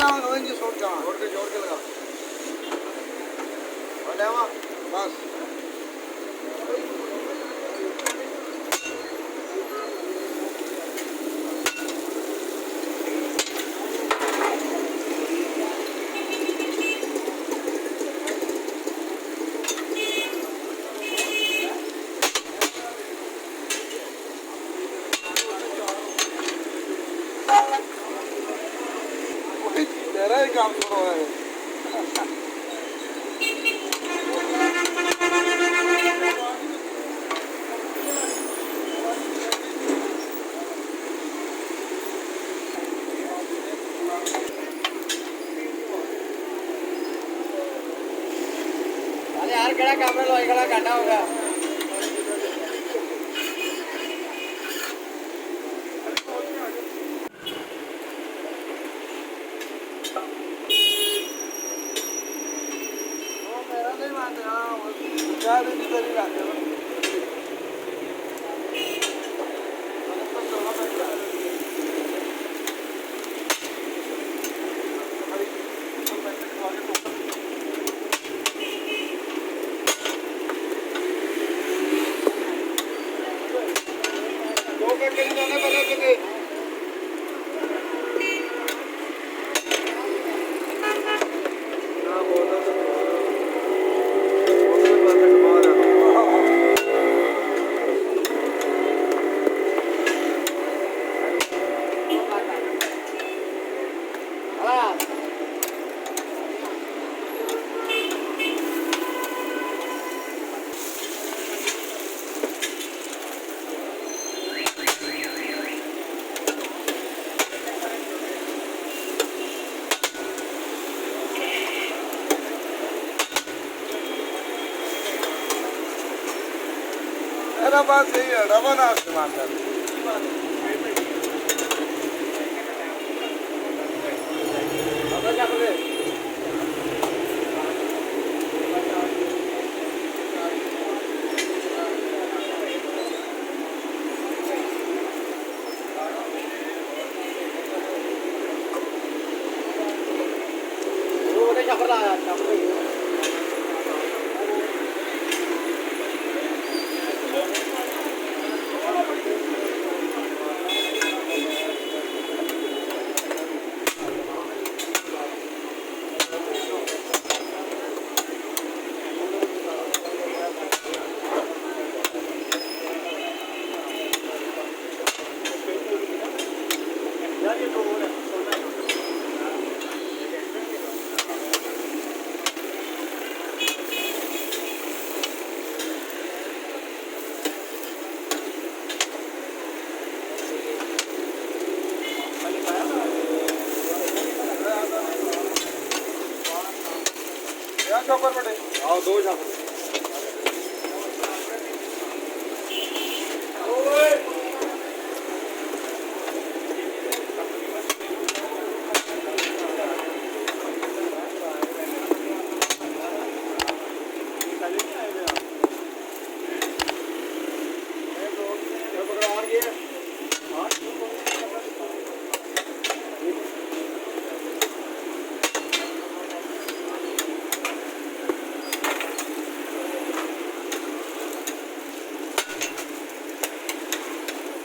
जाओ इंज छोड़ जाओ जोड़ के लगा और लेवा बस तेरा ही काम शुरू है यार केड़ा काम है लोई गला काटा होगा क्या दिन तेरी लाते हो दो के लिए जाने वाले कितने मेरा बात यही है रवा ना इस्तेमाल कर चौकर बटे आओ दो